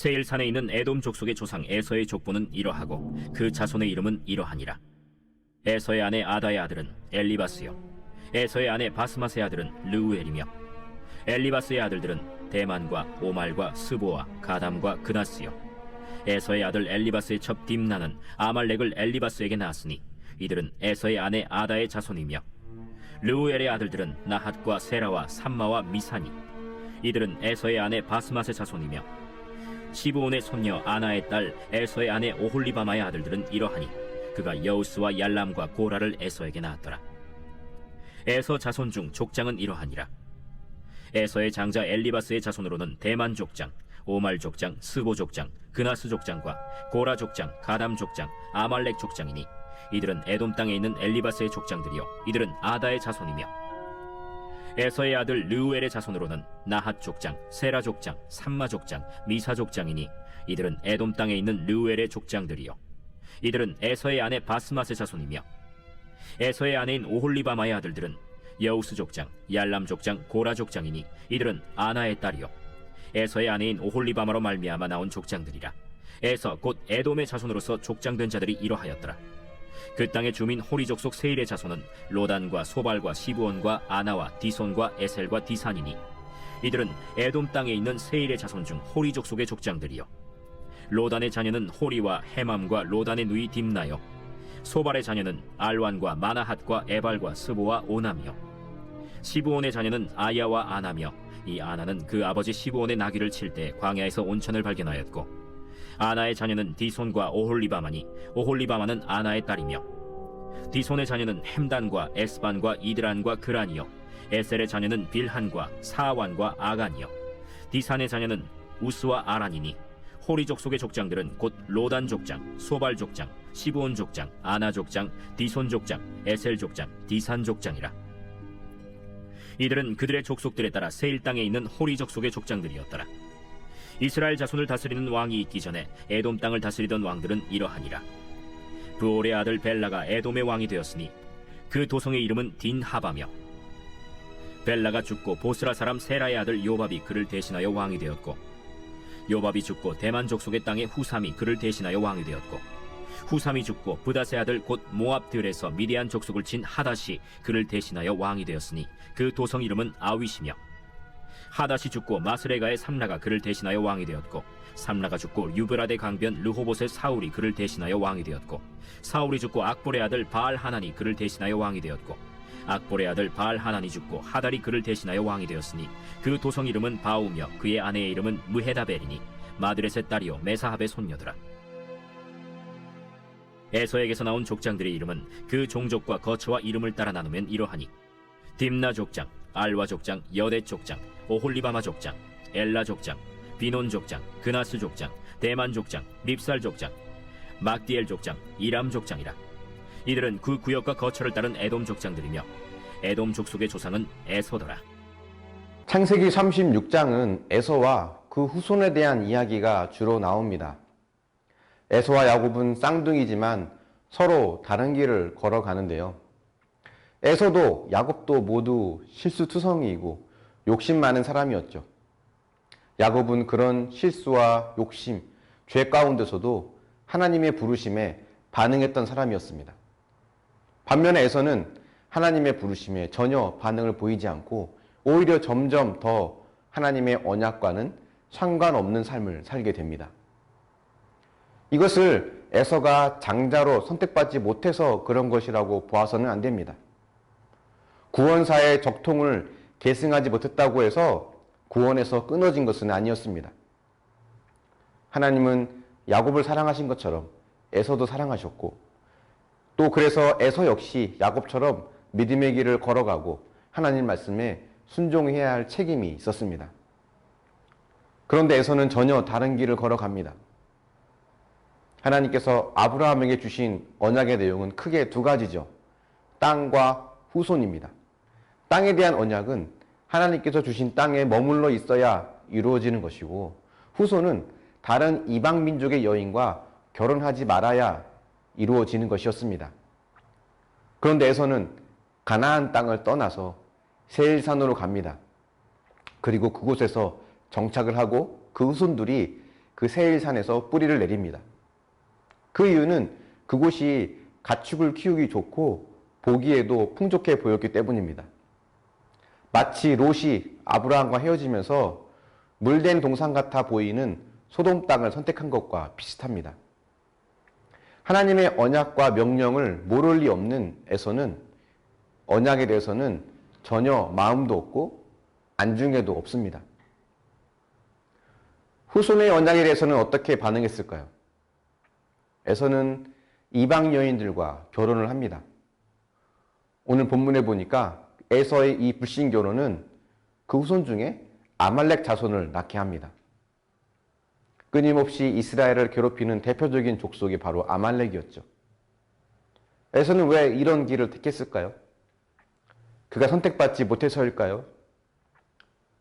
세일산에 있는 에돔 족속의 조상 에서의 족보는 이러하고 그 자손의 이름은 이러하니라. 에서의 아내 아다의 아들은 엘리바스요, 에서의 아내 바스맛의 아들은 르우엘이며, 엘리바스의 아들들은 대만과 오말과 스보와 가담과 그나스요. 에서의 아들 엘리바스의 첩 딥나는 아말렉을 엘리바스에게 낳았으니 이들은 에서의 아내 아다의 자손이며, 르우엘의 아들들은 나핫과 세라와 삼마와 미사니, 이들은 에서의 아내 바스맛의 자손이며, 시브온의 손녀 아나의 딸 에서의 아내 오홀리바마의 아들들은 이러하니 그가 여우스와 얄람과 고라를 에서에게 낳았더라. 에서 자손 중 족장은 이러하니라. 에서의 장자 엘리바스의 자손으로는 대만 족장, 오말 족장, 스보 족장, 그나스 족장과 고라 족장, 가담 족장, 아말렉 족장이니 이들은 에돔 땅에 있는 엘리바스의 족장들이요 이들은 아다의 자손이며, 에서의 아들 르우엘의 자손으로는 나핫 족장, 세라 족장, 삼마 족장, 미사 족장이니 이들은 에돔 땅에 있는 르우엘의 족장들이요 이들은 에서의 아내 바스맛의 자손이며, 에서의 아내인 오홀리바마의 아들들은 여우스 족장, 얄람 족장, 고라 족장이니 이들은 아나의 딸이요 에서의 아내인 오홀리바마로 말미암아 나온 족장들이라. 에서 곧 에돔의 자손으로서 족장된 자들이 이러하였더라. 그 땅의 주민 호리 족속 세일의 자손은 로단과 소발과 시브온과 아나와 디손과 에셀과 디산이니 이들은 에돔 땅에 있는 세일의 자손 중 호리 족속의 족장들이요 로단의 자녀는 호리와 헤맘과 로단의 누이 딥나요, 소발의 자녀는 알완과 마나핫과 에발과 스보와 오남이요, 시브온의 자녀는 아야와 아나며, 이 아나는 그 아버지 시브온의 나귀를 칠 때 광야에서 온천을 발견하였고, 아나의 자녀는 디손과 오홀리바마니 오홀리바마는 아나의 딸이며, 디손의 자녀는 햄단과 에스반과 이드란과 그란이요, 에셀의 자녀는 빌한과 사완과 아간이요, 디산의 자녀는 우스와 아란이니 호리 족속의 족장들은 곧 로단 족장, 소발 족장, 시브온 족장, 아나 족장, 디손 족장, 에셀 족장, 디산 족장이라. 이들은 그들의 족속들에 따라 세일 땅에 있는 호리 족속의 족장들이었더라. 이스라엘 자손을 다스리는 왕이 있기 전에 에돔 땅을 다스리던 왕들은 이러하니라. 브올의 아들 벨라가 에돔의 왕이 되었으니 그 도성의 이름은 딘하바며, 벨라가 죽고 보스라 사람 세라의 아들 요밥이 그를 대신하여 왕이 되었고, 요밥이 죽고 대만 족속의 땅에 후삼이 그를 대신하여 왕이 되었고, 후삼이 죽고 브닷의 아들 곧 모압들에서 미디안 족속을 친 하닷이 그를 대신하여 왕이 되었으니 그 도성 이름은 아윗이며, 하닷이 죽고 마스레가의 삼라가 그를 대신하여 왕이 되었고, 삼라가 죽고 유브라데 강변 르호봇의 사울이 그를 대신하여 왕이 되었고, 사울이 죽고 악볼의 아들 바알 하난이 그를 대신하여 왕이 되었고, 악볼의 아들 바알 하난이 죽고 하달이 그를 대신하여 왕이 되었으니 그 도성 이름은 바우며 그의 아내의 이름은 무헤다벨이니 마드렛의 딸이요 메사합의 손녀더라. 에서에게서 나온 족장들의 이름은 그 종족과 거처와 이름을 따라 나누면 이러하니, 딥나 족장, 알와 족장, 여대 족장, 오홀리바마 족장, 엘라 족장, 비논 족장, 그나스 족장, 대만 족장, 밉살 족장, 막디엘 족장, 이람 족장이라. 이들은 그 구역과 거처를 따른 에돔 족장들이며 에돔 족속의 조상은 에서더라. 창세기 36장은 에서와 그 후손에 대한 이야기가 주로 나옵니다. 에서와 야곱은 쌍둥이지만 서로 다른 길을 걸어가는데요. 에서도 야곱도 모두 실수투성이이고 욕심 많은 사람이었죠. 야곱은 그런 실수와 욕심, 죄 가운데서도 하나님의 부르심에 반응했던 사람이었습니다. 반면에 에서는 하나님의 부르심에 전혀 반응을 보이지 않고 오히려 점점 더 하나님의 언약과는 상관없는 삶을 살게 됩니다. 이것을 에서가 장자로 선택받지 못해서 그런 것이라고 보아서는 안 됩니다. 구원사의 적통을 계승하지 못했다고 해서 구원에서 끊어진 것은 아니었습니다. 하나님은 야곱을 사랑하신 것처럼 에서도 사랑하셨고, 또 그래서 에서 역시 야곱처럼 믿음의 길을 걸어가고 하나님 말씀에 순종해야 할 책임이 있었습니다. 그런데 에서는 전혀 다른 길을 걸어갑니다. 하나님께서 아브라함에게 주신 언약의 내용은 크게 두 가지죠. 땅과 후손입니다. 땅에 대한 언약은 하나님께서 주신 땅에 머물러 있어야 이루어지는 것이고, 후손은 다른 이방 민족의 여인과 결혼하지 말아야 이루어지는 것이었습니다. 그런데 에서는 가나안 땅을 떠나서 세일산으로 갑니다. 그리고 그곳에서 정착을 하고 그 후손들이 그 세일산에서 뿌리를 내립니다. 그 이유는 그곳이 가축을 키우기 좋고 보기에도 풍족해 보였기 때문입니다. 마치 롯이 아브라함과 헤어지면서 물된 동산 같아 보이는 소돔 땅을 선택한 것과 비슷합니다. 하나님의 언약과 명령을 모를 리 없는 에서는 언약에 대해서는 전혀 마음도 없고 안중에도 없습니다. 후손의 언약에 대해서는 어떻게 반응했을까요? 에서는 이방 여인들과 결혼을 합니다. 오늘 본문에 보니까 에서의 이 불신 결혼은 그 후손 중에 아말렉 자손을 낳게 합니다. 끊임없이 이스라엘을 괴롭히는 대표적인 족속이 바로 아말렉이었죠. 에서는 왜 이런 길을 택했을까요? 그가 선택받지 못해서일까요?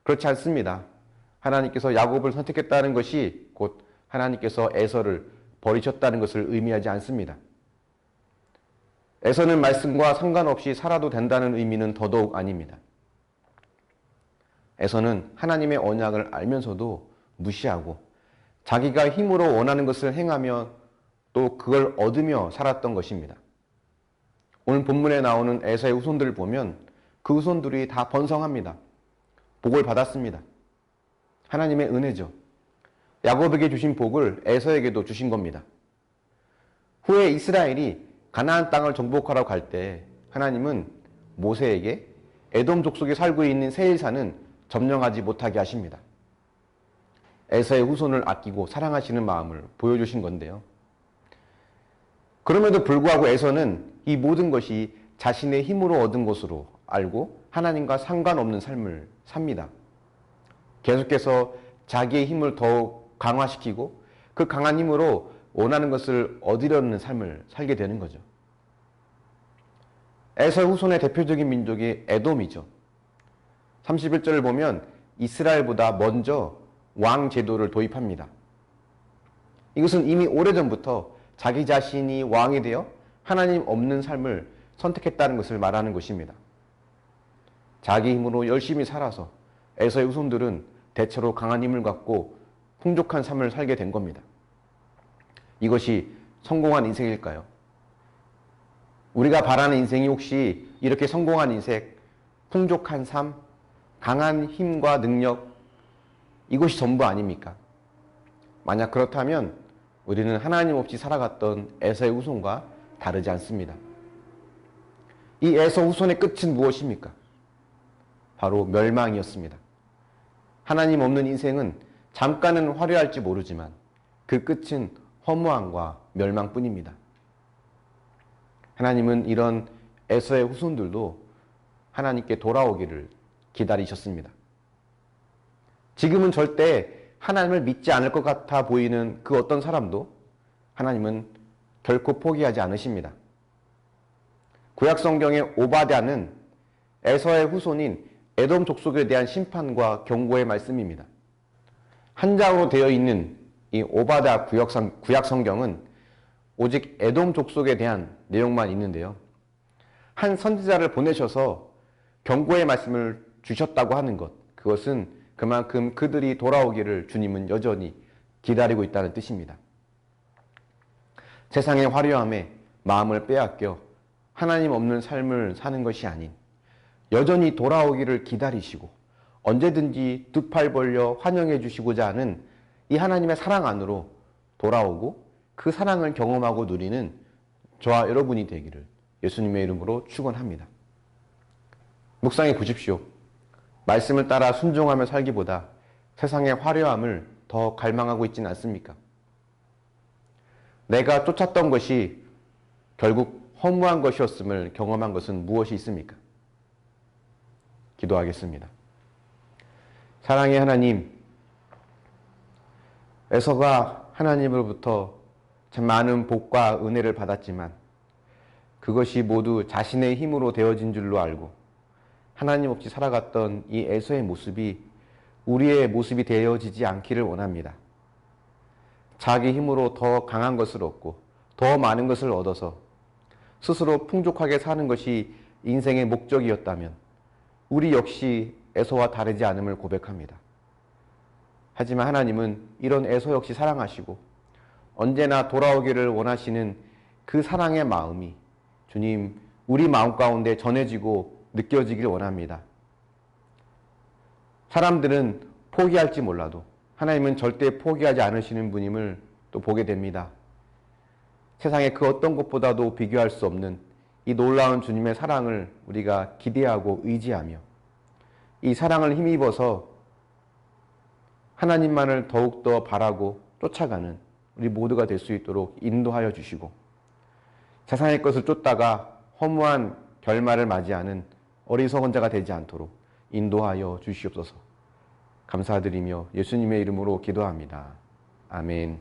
그렇지 않습니다. 하나님께서 야곱을 선택했다는 것이 곧 하나님께서 에서를 버리셨다는 것을 의미하지 않습니다. 에서는 말씀과 상관없이 살아도 된다는 의미는 더더욱 아닙니다. 에서는 하나님의 언약을 알면서도 무시하고 자기가 힘으로 원하는 것을 행하며 또 그걸 얻으며 살았던 것입니다. 오늘 본문에 나오는 에서의 후손들을 보면 그 후손들이 다 번성합니다. 복을 받았습니다. 하나님의 은혜죠. 야곱에게 주신 복을 에서에게도 주신 겁니다. 후에 이스라엘이 가나안 땅을 정복하러 갈 때 하나님은 모세에게 에돔 족속에 살고 있는 세일산은 점령하지 못하게 하십니다. 에서의 후손을 아끼고 사랑하시는 마음을 보여주신 건데요. 그럼에도 불구하고 에서는 이 모든 것이 자신의 힘으로 얻은 것으로 알고 하나님과 상관없는 삶을 삽니다. 계속해서 자기의 힘을 더욱 강화시키고 그 강한 힘으로 원하는 것을 얻으려는 삶을 살게 되는 거죠. 에서의 후손의 대표적인 민족이 에돔이죠. 31절을 보면 이스라엘보다 먼저 왕 제도를 도입합니다. 이것은 이미 오래전부터 자기 자신이 왕이 되어 하나님 없는 삶을 선택했다는 것을 말하는 것입니다. 자기 힘으로 열심히 살아서 에서의 후손들은 대체로 강한 힘을 갖고 풍족한 삶을 살게 된 겁니다. 이것이 성공한 인생일까요? 우리가 바라는 인생이 혹시 이렇게 성공한 인생, 풍족한 삶, 강한 힘과 능력, 이것이 전부 아닙니까? 만약 그렇다면 우리는 하나님 없이 살아갔던 에서의 후손과 다르지 않습니다. 이 에서 후손의 끝은 무엇입니까? 바로 멸망이었습니다. 하나님 없는 인생은 잠깐은 화려할지 모르지만 그 끝은 허무함과 멸망뿐입니다. 하나님은 이런 에서의 후손들도 하나님께 돌아오기를 기다리셨습니다. 지금은 절대 하나님을 믿지 않을 것 같아 보이는 그 어떤 사람도 하나님은 결코 포기하지 않으십니다. 구약 성경의 오바댜는 에서의 후손인 에돔 족속에 대한 심판과 경고의 말씀입니다. 한 장으로 되어 있는 이 오바댜 구약 성경은 오직 에돔 족속에 대한 내용만 있는데요. 한 선지자를 보내셔서 경고의 말씀을 주셨다고 하는 것, 그것은 그만큼 그들이 돌아오기를 주님은 여전히 기다리고 있다는 뜻입니다. 세상의 화려함에 마음을 빼앗겨 하나님 없는 삶을 사는 것이 아닌 여전히 돌아오기를 기다리시고 언제든지 두 팔 벌려 환영해 주시고자 하는 이 하나님의 사랑 안으로 돌아오고 그 사랑을 경험하고 누리는 저와 여러분이 되기를 예수님의 이름으로 축원합니다. 묵상해 보십시오. 말씀을 따라 순종하며 살기보다 세상의 화려함을 더 갈망하고 있지는 않습니까? 내가 쫓았던 것이 결국 허무한 것이었음을 경험한 것은 무엇이 있습니까? 기도하겠습니다. 사랑의 하나님, 에서가 하나님으로부터 참 많은 복과 은혜를 받았지만 그것이 모두 자신의 힘으로 되어진 줄로 알고 하나님 없이 살아갔던 이 에서의 모습이 우리의 모습이 되어지지 않기를 원합니다. 자기 힘으로 더 강한 것을 얻고 더 많은 것을 얻어서 스스로 풍족하게 사는 것이 인생의 목적이었다면 우리 역시 에서와 다르지 않음을 고백합니다. 하지만 하나님은 이런 에서 역시 사랑하시고 언제나 돌아오기를 원하시는 그 사랑의 마음이 주님 우리 마음 가운데 전해지고 느껴지길 원합니다. 사람들은 포기할지 몰라도 하나님은 절대 포기하지 않으시는 분임을 또 보게 됩니다. 세상의 그 어떤 것보다도 비교할 수 없는 이 놀라운 주님의 사랑을 우리가 기대하고 의지하며 이 사랑을 힘입어서 하나님만을 더욱더 바라고 쫓아가는 우리 모두가 될 수 있도록 인도하여 주시고 세상의 것을 쫓다가 허무한 결말을 맞이하는 어리석은 자가 되지 않도록 인도하여 주시옵소서. 감사드리며 예수님의 이름으로 기도합니다. 아멘.